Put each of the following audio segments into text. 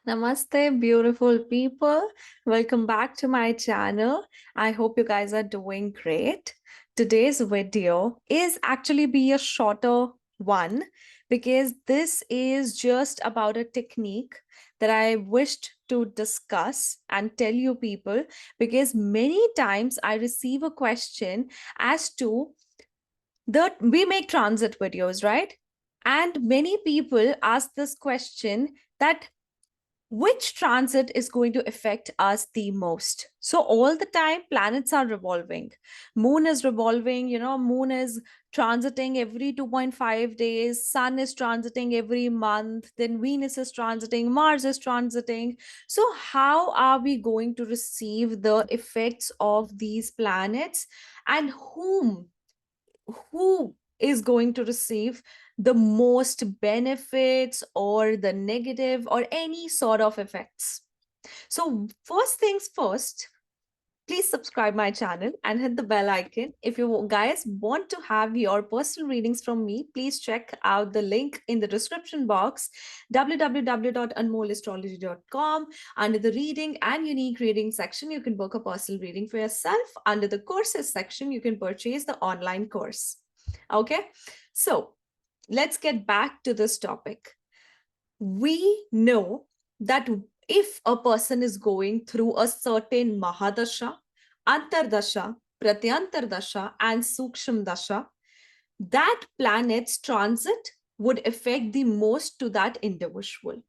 Namaste, beautiful people. Welcome back to my channel. I hope you guys are doing great. Today's video is actually be a shorter one because this is just about a technique that I wished to discuss and tell you people, because many times I receive a question as to we make transit videos, right? And many people ask this question that which transit is going to affect us the most. So all the time planets are revolving, moon is revolving, moon is transiting every 2.5 days, sun is transiting every month, then Venus is transiting, Mars is transiting. So how are we going to receive the effects of these planets, and who is going to receive the most benefits or the negative or any sort of effects? So first things first, please subscribe my channel and hit the bell icon. If you guys want to have your personal readings from me, please check out the link in the description box, www.anmollastrology.com. Under the reading and unique reading section, you can book a personal reading for yourself. Under the courses section, you can purchase the online course. Okay, so let's get back to this topic. We know that if a person is going through a certain Mahadasha, Antardasha, Pratyantardasha, and Suksham Dasha, that planet's transit would affect the most to that individual.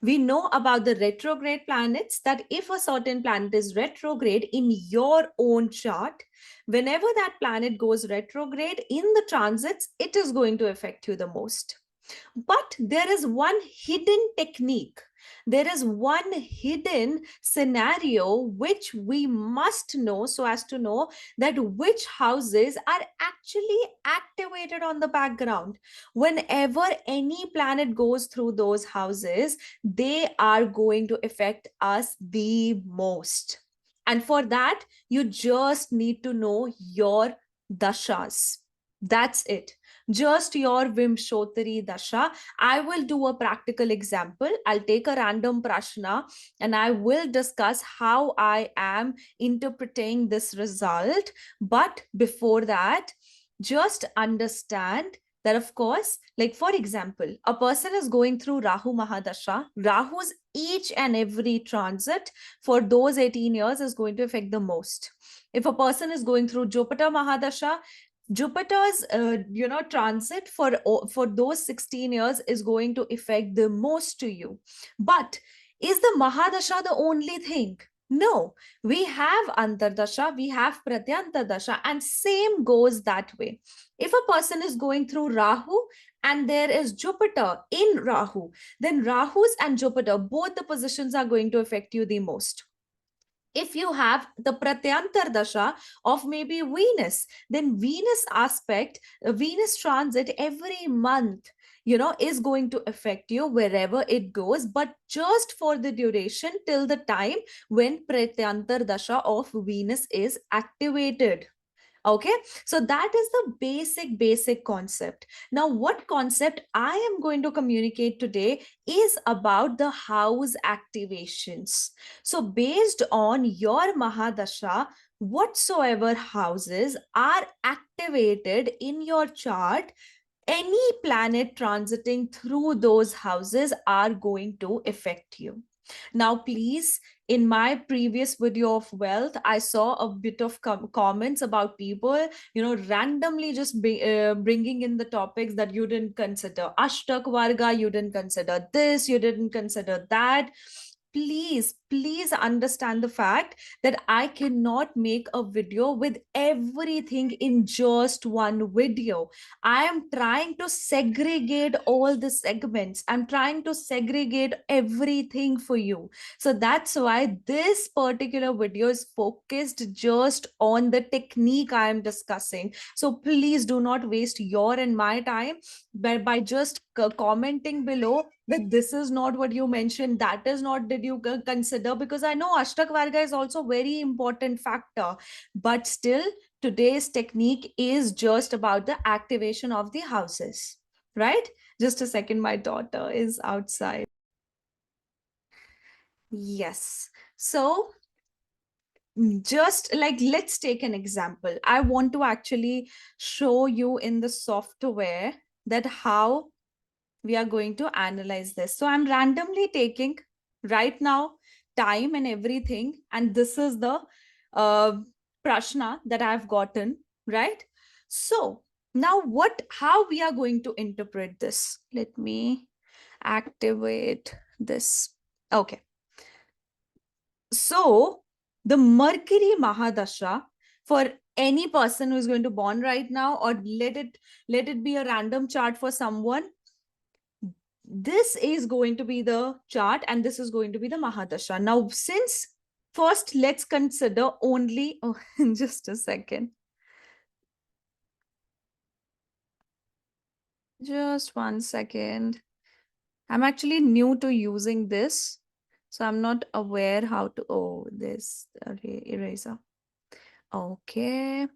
We know about the retrograde planets, that if a certain planet is retrograde in your own chart, whenever that planet goes retrograde in the transits, it is going to affect you the most. But there is one hidden technique. There is one hidden scenario which we must know, so as to know that which houses are actually activated on the background. Whenever any planet goes through those houses, they are going to affect us the most. And for that, you just need to know your dashas. That's it. Just your Vimshotari Dasha. I will do a practical example. I'll take a random prashna and I will discuss how I am interpreting this result. But before that, just understand that, of course, like for example, a person is going through Rahu Mahadasha. Rahu's each and every transit for those 18 years is going to affect the most. If a person is going through Jupiter Mahadasha, Jupiter's transit for those 16 years is going to affect the most to you. But is the Mahadasha the only thing? No, we have Antardasha, we have Pratyantardasha, and same goes that way. If a person is going through Rahu and there is Jupiter in Rahu, then Rahu's and Jupiter, both the positions are going to affect you the most. If you have the Pratyantar Dasha of maybe Venus, then Venus aspect, Venus transit every month, is going to affect you wherever it goes, but just for the duration till the time when Pratyantar Dasha of Venus is activated. Okay, so that is the basic concept. Now what concept I am going to communicate today is about the house activations. So based on your Mahadasha, whatsoever houses are activated in your chart, any planet transiting through those houses are going to affect you. Now, please, in my previous video of wealth, I saw a bit of comments about people, randomly just bringing in the topics that you didn't consider. Ashtak Varga, you didn't consider this, you didn't consider that. Please understand the fact that I cannot make a video with everything in just one video. I am trying to segregate all the segments. I'm trying to segregate everything for you. So that's why this particular video is focused just on the technique I am discussing. So please do not waste your and my time by just commenting below that this is not what you mentioned, that is not did you consider, because I know Ashtak Varga is also very important factor, but still today's technique is just about the activation of the houses, right? Just a second, my daughter is outside. Yes. So just like, let's take an example. I want to actually show you in the software that how we are going to analyze this. So I'm randomly taking right now time and everything, and this is the uh, prashna that I've gotten, right? So now how we are going to interpret this? Let me activate this. Okay. So the Mercury Mahadasha, for any person who is going to born right now, or let it be a random chart for someone, this is going to be the chart and this is going to be the Mahadasha. Now, since first let's consider only, oh, just a second. Just 1 second. I'm actually new to using this. So I'm not aware how to, oh, this eraser. Okay.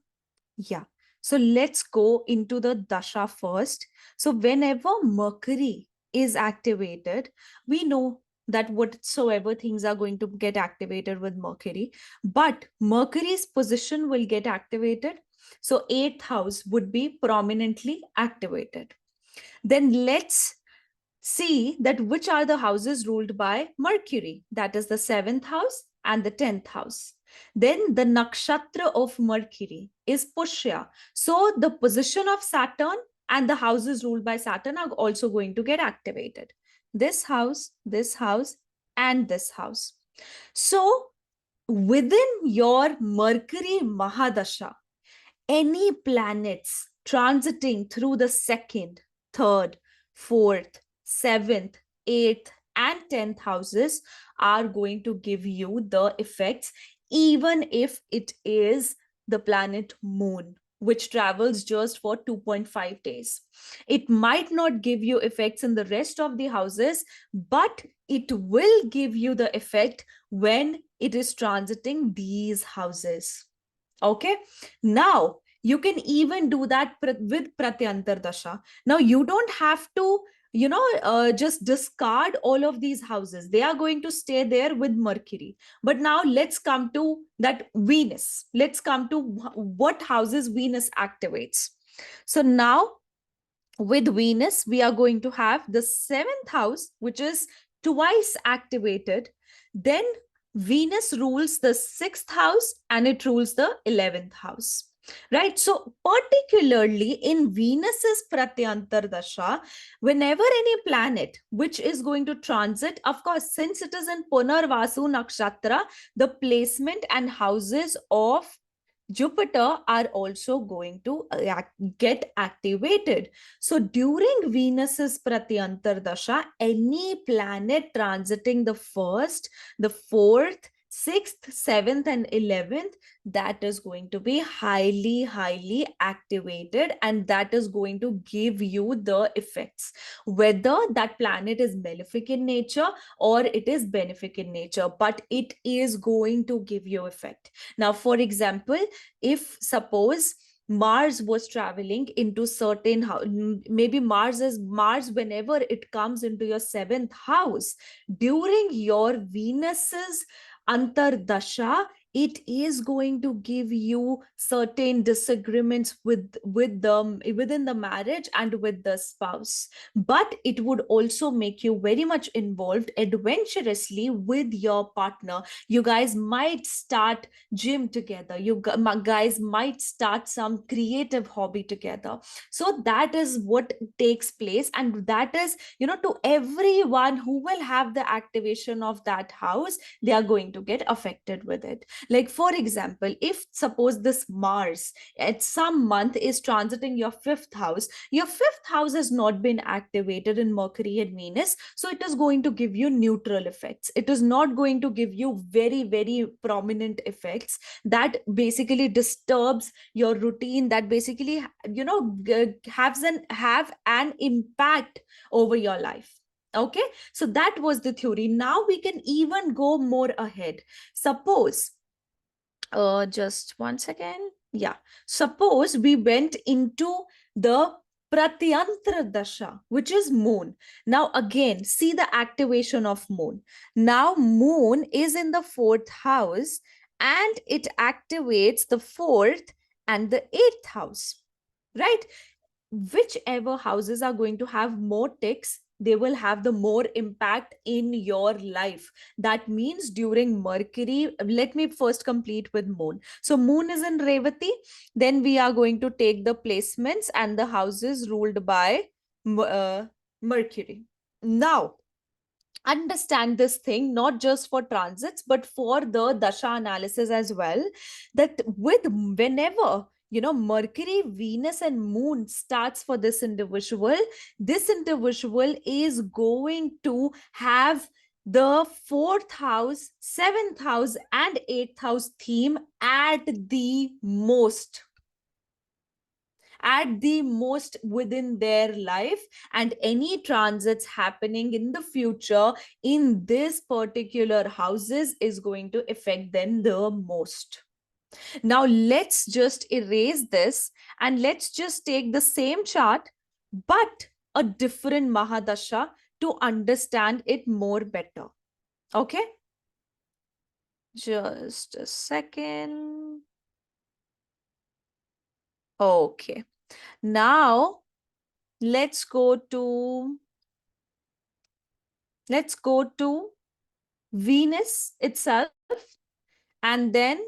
Yeah. So let's go into the dasha first. So whenever Mercury is activated, we know that whatsoever things are going to get activated with Mercury, but Mercury's position will get activated. So eighth house would be prominently activated. Then let's see that which are the houses ruled by Mercury. That is the seventh house and the 10th house. Then the nakshatra of Mercury is Pushya. So the position of Saturn and the houses ruled by Saturn are also going to get activated. This house, and this house. So within your Mercury Mahadasha, any planets transiting through the second, third, fourth, seventh, eighth, and 10th houses are going to give you the effects, even if it is the planet Moon, which travels just for 2.5 days. It might not give you effects in the rest of the houses, but it will give you the effect when it is transiting these houses. Okay. Now, you can even do that with Pratyantar Dasha. Now, you don't have to, just discard all of these houses. They are going to stay there with Mercury. But now let's come to that Venus. Let's come to what houses Venus activates. So now with Venus, we are going to have the seventh house, which is twice activated. Then Venus rules the sixth house and it rules the 11th house. Right. So, particularly in Venus's Pratyantar Dasha, whenever any planet which is going to transit, of course, since it is in Punarvasu Nakshatra, the placement and houses of Jupiter are also going to get activated. So during Venus's Pratyantar Dasha, any planet transiting the first, the fourth, sixth, seventh, and 11th, that is going to be highly, highly activated, and that is going to give you the effects. Whether that planet is malefic in nature or it is benefic in nature, but it is going to give you effect. Now, for example, if suppose Mars was traveling into certain house, maybe Mars whenever it comes into your seventh house during your Venus's antardasha, it is going to give you certain disagreements with them within the marriage and with the spouse, but it would also make you very much involved adventurously with your partner. You guys might start gym together, you guys might start some creative hobby together. So that is what takes place, and that is, to everyone who will have the activation of that house, they are going to get affected with it. Like for example, if suppose this Mars at some month is transiting your fifth house has not been activated in Mercury and Venus, so it is going to give you neutral effects. It is not going to give you very, very prominent effects that basically disturbs your routine, that basically have an impact over your life. Okay, so that was the theory. Now we can even go more ahead. Suppose just 1 second. Yeah, suppose we went into the Pratyantra Dasha, which is moon. Now, again, see the activation of moon. Now, moon is in the fourth house and it activates the fourth and the eighth house, right? Whichever houses are going to have more ticks, they will have the more impact in your life. That means during Mercury, let me first complete with moon. So moon is in Revati, then we are going to take the placements and the houses ruled by Mercury. Now understand this thing not just for transits but for the dasha analysis as well, that with whenever Mercury, Venus and moon starts for this individual, this individual is going to have the fourth house, seventh house and eighth house theme at the most within their life, and any transits happening in the future in this particular houses is going to affect them the most. Now let's just erase this and let's just take the same chart but a different mahadasha to understand it more better. Okay, just a second. Okay, now let's go to Venus itself and then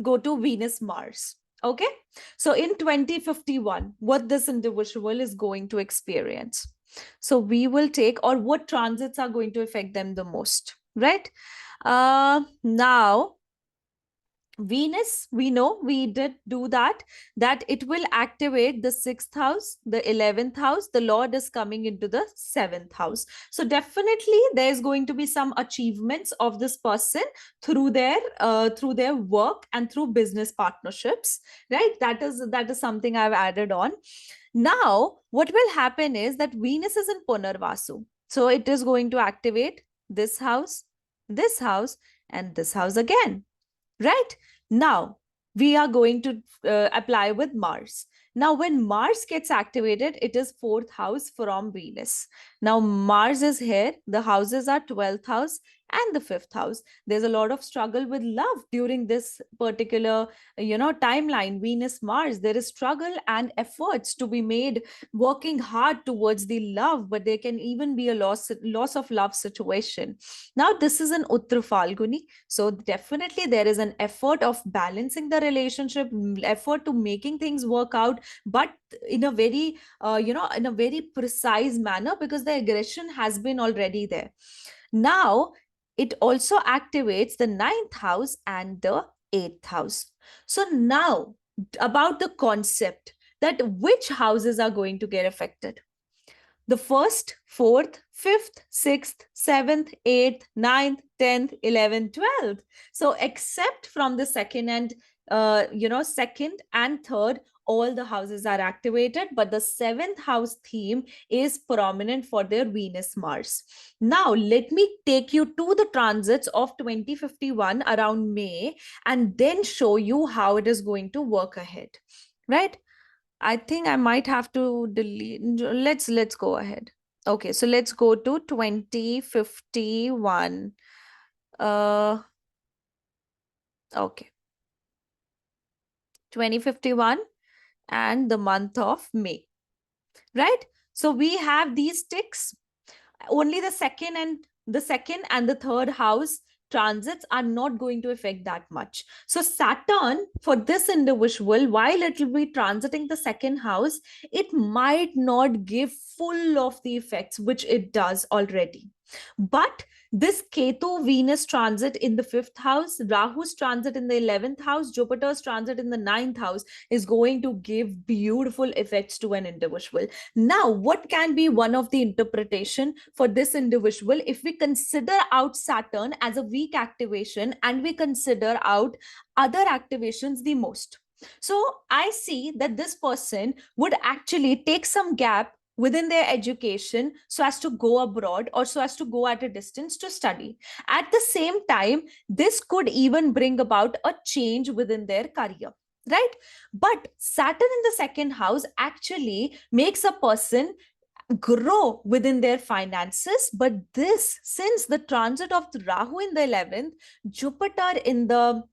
go to Venus Mars. Okay, so in 2051 what this individual is going to experience, so we will take, or what transits are going to affect them the most, right? Now Venus, we know we did do that it will activate the sixth house, the 11th house. The Lord is coming into the seventh house. So definitely there's going to be some achievements of this person through their work and through business partnerships, right? That is something I've added on. Now, what will happen is that Venus is in Punarvasu. So it is going to activate this house, and this house again. Right? Now, we are going to apply with Mars. Now, when Mars gets activated, it is fourth house from Venus. Now, Mars is here. The houses are 12th house and the fifth house. There's a lot of struggle with love during this particular, timeline. Venus, Mars, there is struggle and efforts to be made, working hard towards the love, but there can even be a loss of love situation. Now, this is an Uttar Falguni. So definitely there is an effort of balancing the relationship, effort to making things work out, but in a very, in a very precise manner, because the aggression has been already there. Now, it also activates the ninth house and the eighth house. So now about the concept that which houses are going to get affected. The first, fourth, fifth, sixth, seventh, eighth, ninth, 10th, 11th, 12th. So except from the second and second and third, all the houses are activated, but the seventh house theme is prominent for their Venus Mars. Now, let me take you to the transits of 2051 around May and then show you how it is going to work ahead, right? I think I might have to delete. Let's go ahead. Okay, so let's go to 2051. Okay. 2051 and the month of May, right? So we have these ticks. Only the second and the third house transits are not going to affect that much. So Saturn, for this individual, while it will be transiting the second house, it might not give full of the effects which it does already. But this Ketu Venus transit in the fifth house, Rahu's transit in the 11th house, Jupiter's transit in the ninth house is going to give beautiful effects to an individual. Now, what can be one of the interpretation for this individual if we consider out Saturn as a weak activation and we consider out other activations the most? So I see that this person would actually take some gap within their education so as to go abroad or so as to go at a distance to study. At the same time, this could even bring about a change within their career. right? But Saturn in the second house actually makes a person grow within their finances. But this, since the transit of the Rahu in the 11th, Jupiter in the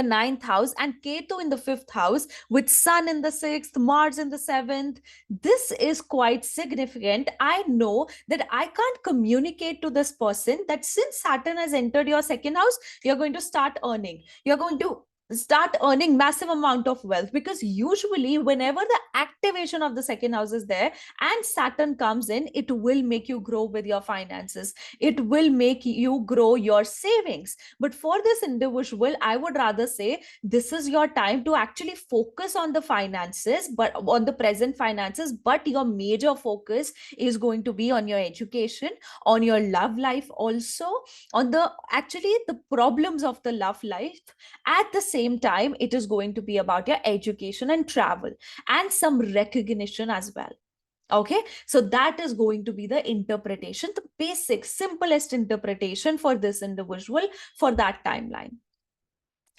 ninth house, and Ketu in the fifth house, with Sun in the sixth, Mars in the seventh, this is quite significant. I know that I can't communicate to this person that since Saturn has entered your second house, you're going to start earning. You're going to start earning massive amount of wealth, because usually whenever the activation of the second house is there and Saturn comes in, it will make you grow with your finances. It will make you grow your savings. But for this individual, I would rather say this is your time to actually focus on the finances, but on the present finances, but your major focus is going to be on your education, on your love life, also on the actually the problems of the love life. At the same time, it is going to be about your education and travel and some recognition as well. Okay, so that is going to be the interpretation, the basic, simplest interpretation for this individual for that timeline.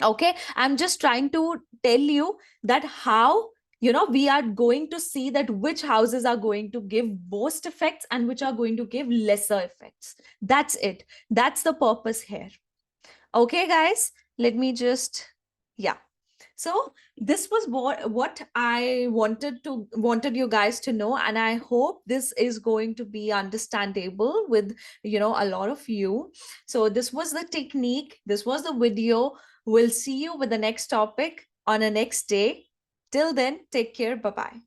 Okay, I'm just trying to tell you that how, we are going to see that which houses are going to give most effects and which are going to give lesser effects. That's it. That's the purpose here. Okay, guys, let me just, yeah. So this was what I wanted you guys to know, and I hope this is going to be understandable with a lot of you. So this was the technique. This was the video. We'll see you with the next topic on a next day. Till then, take care. Bye bye.